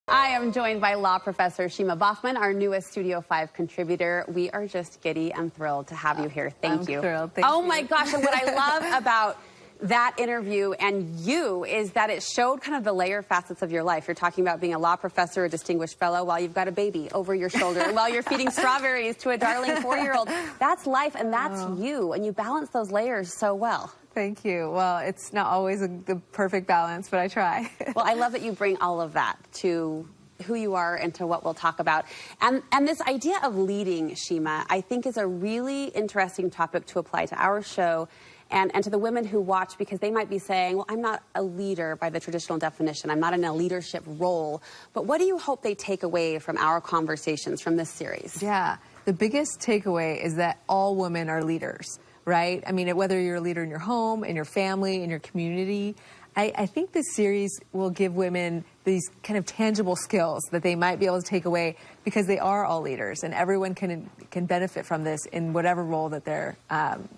I am joined by law professor Shima Baughman, our newest Studio 5 contributor. We are just giddy and thrilled to have you here. Thank you. Thrilled. Thank you. My gosh, and what I love about that interview and you is that it showed kind of the layer facets of your life. You're talking about being a law professor, a distinguished fellow, while you've got a baby over your shoulder, and while you're feeding strawberries to a darling 4-year-old. That's life, and that's you, and you balance those layers so well. Thank you. Well, it's not always the perfect balance, but I try. Well, I love that you bring all of that to who you are and to what we'll talk about. And this idea of leading, Shima, I think is a really interesting topic to apply to our show and to the women who watch, because they might be saying, well, I'm not a leader by the traditional definition. I'm not in a leadership role. But what do you hope they take away from our conversations from this series? Yeah, the biggest takeaway is that all women are leaders, right? I mean, whether you're a leader in your home, in your family, in your community, I think this series will give women these kind of tangible skills that they might be able to take away, because they are all leaders, and everyone can benefit from this in whatever role that they're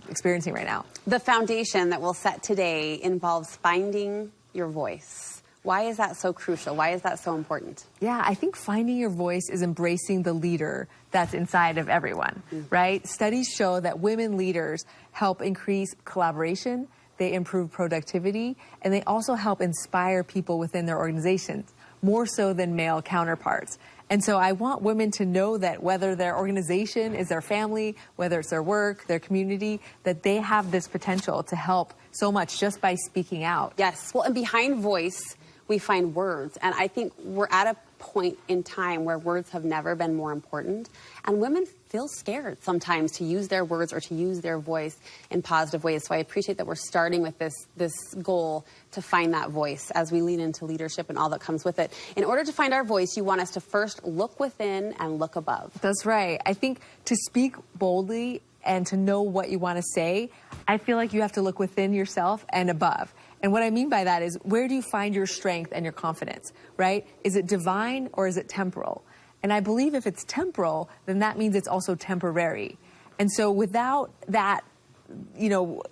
experiencing right now. The foundation that we'll set today involves finding your voice. Why is that so crucial? Why is that so important? Yeah, I think finding your voice is embracing the leader that's inside of everyone, right? Studies show that women leaders help increase collaboration, they improve productivity, and they also help inspire people within their organizations, more so than male counterparts. And so I want women to know that whether their organization is their family, whether it's their work, their community, that they have this potential to help so much just by speaking out. Yes, well, and behind voice, we find words. And I think we're at a point in time where words have never been more important. And women feel scared sometimes to use their words or to use their voice in positive ways. So I appreciate that we're starting with this goal to find that voice as we lean into leadership and all that comes with it. In order to find our voice, you want us to first look within and look above. That's right. I think to speak boldly and to know what you want to say, I feel like you have to look within yourself and above. And what I mean by that is, where do you find your strength and your confidence, right? Is it divine or is it temporal? And I believe if it's temporal, then that means it's also temporary. And so without that,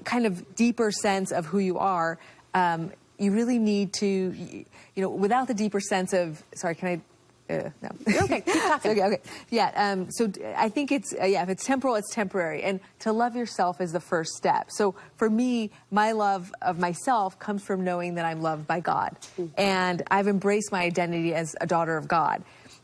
kind of deeper sense of who you are, you really need to, without the deeper sense of, sorry, can I? No. Okay, keep talking. Okay. Yeah, so I think it's, if it's temporal, it's temporary. And to love yourself is the first step. So for me, my love of myself comes from knowing that I'm loved by God. And I've embraced my identity as a daughter of God.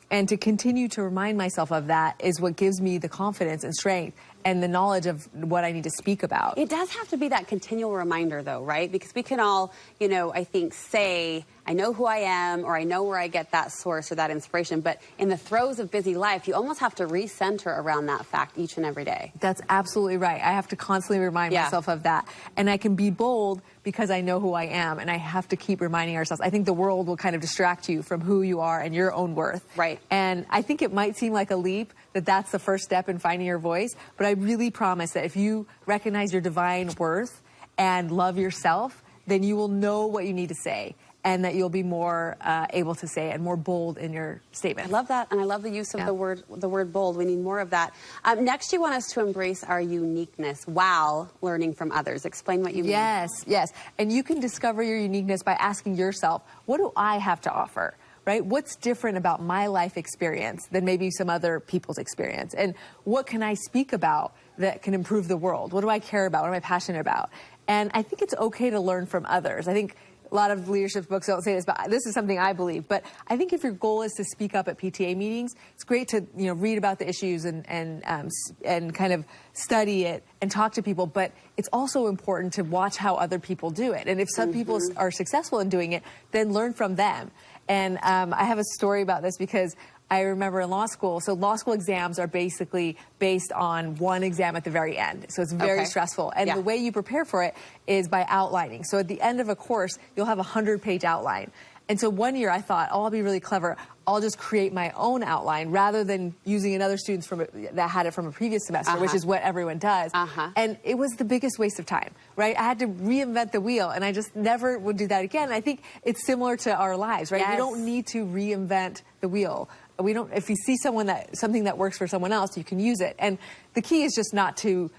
And to continue to remind myself of that is what gives me the confidence and strength and the knowledge of what I need to speak about. It does have to be that continual reminder, though, right? Because we can all, I think, say, I know who I am, or I know where I get that source or that inspiration. But in the throes of busy life, you almost have to recenter around that fact each and every day. That's absolutely right. I have to constantly remind myself of that. And I can be bold because I know who I am, and I have to keep reminding ourselves. I think the world will kind of distract you from who you are and your own worth. Right. And I think it might seem like a leap that that's the first step in finding your voice, but I really promise that if you recognize your divine worth and love yourself, then you will know what you need to say, and that you'll be more able to say it and more bold in your statement. I love that, and I love the use of the word bold. We need more of that. Next, you want us to embrace our uniqueness while learning from others. Explain what you mean. Yes. And you can discover your uniqueness by asking yourself, what do I have to offer? Right? What's different about my life experience than maybe some other people's experience? And what can I speak about that can improve the world? What do I care about? What am I passionate about? And I think it's okay to learn from others. I think a lot of leadership books don't say this, but this is something I believe. But I think if your goal is to speak up at PTA meetings, it's great to read about the issues and kind of study it and talk to people. But it's also important to watch how other people do it. And if some people are successful in doing it, then learn from them. And I have a story about this because I remember in law school, so law school exams are basically based on one exam at the very end. So it's very stressful. And the way you prepare for it is by outlining. So at the end of a course, you'll have a 100-page outline. And so one year I thought, I'll be really clever. I'll just create my own outline rather than using another student's that had it from a previous semester, which is what everyone does. And it was the biggest waste of time, right? I had to reinvent the wheel, and I just never would do that again. I think it's similar to our lives, right? We don't need to reinvent the wheel. If you see something that works for someone else, you can use it. And the key is just not to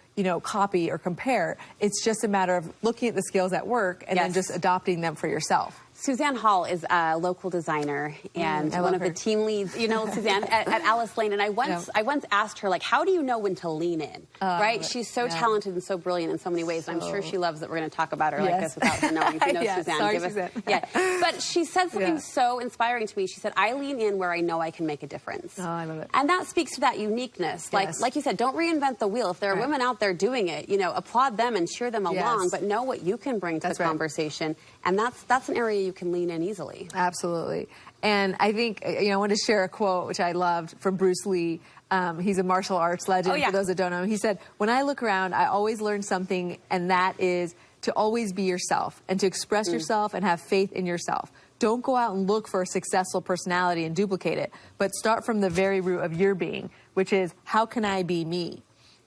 copy or compare. It's just a matter of looking at the skills that work and then just adopting them for yourself. Suzanne Hall is a local designer and one of the team leads, you know, Suzanne at Alice Lane. And I once asked her, like, how do you know when to lean in? Right? She's so talented and so brilliant in so many ways. And I'm sure she loves that we're going to talk about her like this without her knowing. You know, Suzanne, sorry, Suzanne. But she said something so inspiring to me. She said, I lean in where I know I can make a difference. Oh, I love it. And that speaks to that uniqueness. Like you said, don't reinvent the wheel. If there are women out there doing it, you know, applaud them and cheer them along, but know what you can bring to the conversation. And that's an area you can lean in easily. Absolutely. And I think, you know, I want to share a quote, which I loved, from Bruce Lee. He's a martial arts legend, for those that don't know him. He said, when I look around, I always learn something, and that is to always be yourself and to express yourself and have faith in yourself. Don't go out and look for a successful personality and duplicate it, but start from the very root of your being, which is, how can I be me?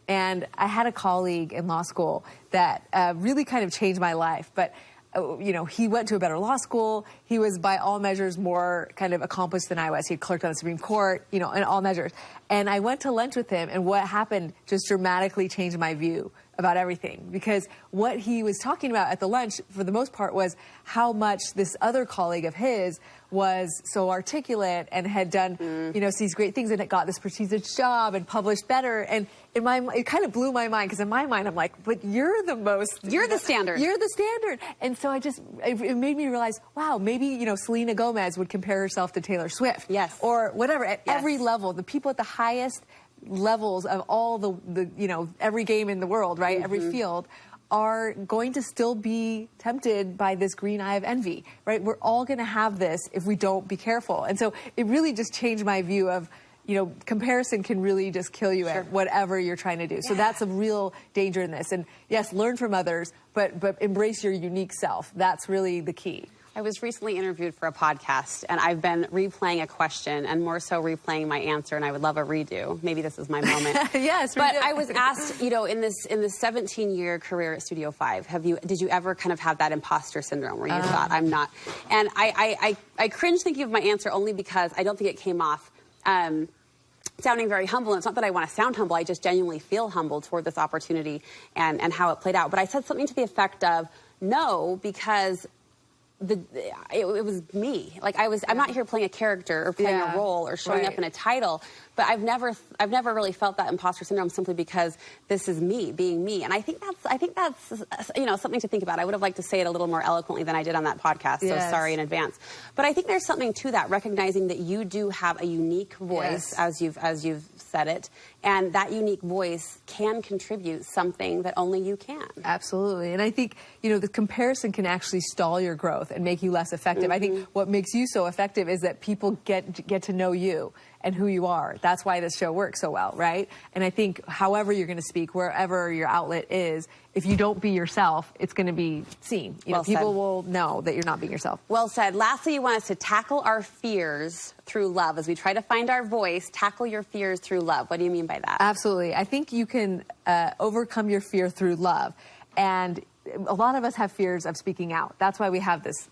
And I had a colleague in law school that really kind of changed my life, but you know, he went to a better law school. He was, by all measures, more kind of accomplished than I was. He had clerked on the Supreme Court, you know, in all measures. And I went to lunch with him, and what happened just dramatically changed my view about everything. Because what he was talking about at the lunch, for the most part, was how much this other colleague of his was so articulate and had done, you know, these great things and it got this prestigious job and published better. And it kind of blew my mind, because in my mind, I'm like, but you're the most... You're the standard. You're the standard. And so it made me realize, wow, maybe, you know, Selena Gomez would compare herself to Taylor Swift. Yes. Or whatever, at every level. The people at the highest levels of all the you know, every game in the world, right? Every field, are going to still be tempted by this green eye of envy, right? We're all going to have this if we don't be careful. And so it really just changed my view of, you know, comparison can really just kill you at whatever you're trying to do. So that's a real danger in this. And yes, learn from others, but embrace your unique self. That's really the key. I was recently interviewed for a podcast, and I've been replaying a question, and more so replaying my answer, and I would love a redo. Maybe this is my moment. Yes, but I was asked, you know, in this 17-year career at Studio 5, did you ever kind of have that imposter syndrome where you thought, I'm not? And I cringe thinking of my answer only because I don't think it came off sounding very humble. And it's not that I want to sound humble. I just genuinely feel humble toward this opportunity and how it played out. But I said something to the effect of, no, because it was me. Like I'm not here playing a character or playing a role or showing up in a title, but I've never really felt that imposter syndrome simply because this is me being me. And I think that's you know, something to think about. I would have liked to say it a little more eloquently than I did on that podcast. So sorry in advance. But I think there's something to that, recognizing that you do have a unique voice as you've said it, and that unique voice can contribute something that only you can. Absolutely. And I think, you know, the comparison can actually stall your growth and make you less effective. I think what makes you so effective is that people get to know you and who you are. That's why this show works so well, right? And I think however you're going to speak, wherever your outlet is, if you don't be yourself, it's going to be seen. You know, people will know that you're not being yourself. Well said. Lastly, you want us to tackle our fears through love. As we try to find our voice, tackle your fears through love. What do you mean by that? Absolutely. I think you can overcome your fear through love. And a lot of us have fears of speaking out. That's why we have this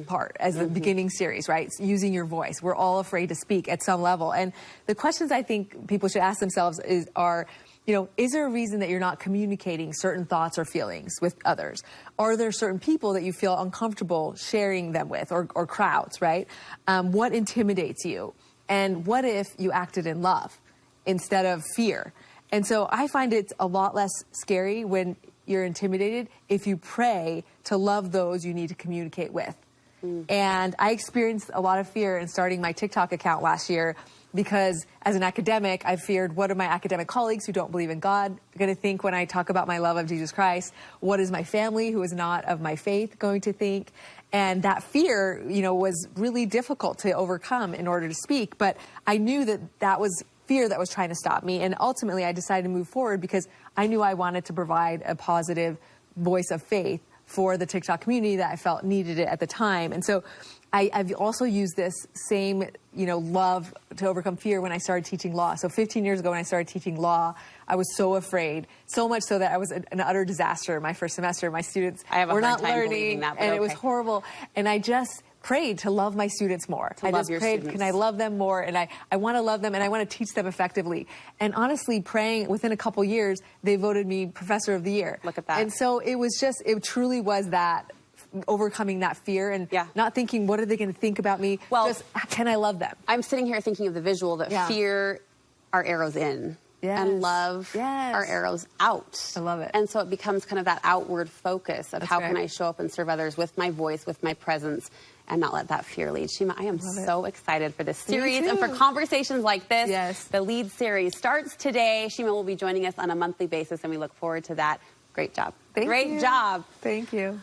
part as the beginning series, right? It's using your voice. We're all afraid to speak at some level. And the questions I think people should ask themselves are, you know, is there a reason that you're not communicating certain thoughts or feelings with others? Are there certain people that you feel uncomfortable sharing them with, or crowds, right? What intimidates you? And what if you acted in love instead of fear? And so I find it's a lot less scary when you're intimidated if you pray to love those you need to communicate with. And I experienced a lot of fear in starting my TikTok account last year, because as an academic, I feared, what are my academic colleagues who don't believe in God going to think when I talk about my love of Jesus Christ? What is my family who is not of my faith going to think? And that fear, you know, was really difficult to overcome in order to speak. But I knew that that was fear that was trying to stop me. And ultimately, I decided to move forward because I knew I wanted to provide a positive voice of faith for the TikTok community that I felt needed it at the time. And so I've also used this same, you know, love to overcome fear when I started teaching law. So 15 years ago when I started teaching law, I was so afraid, so much so that I was an utter disaster my first semester. My students were not learning, and it was horrible. And I just prayed to love my students more. I just prayed, can I love them more? And I want to love them, and I want to teach them effectively. And honestly, praying, within a couple years, they voted me Professor of the Year. Look at that. And so it was just, it truly was that overcoming that fear and Yeah. not thinking, what are they going to think about me? Well, just, can I love them? I'm sitting here thinking of the visual that fear are arrows in. Yes. And love are arrows out. I love it. And so it becomes kind of that outward focus of how right. can I show up and serve others with my voice, with my presence, and not let that fear lead. Shima, I am so excited for this series and for conversations like this. Yes. The lead series starts today. Shima will be joining us on a monthly basis, and we look forward to that. Great job. Thank you. Great job. Thank you.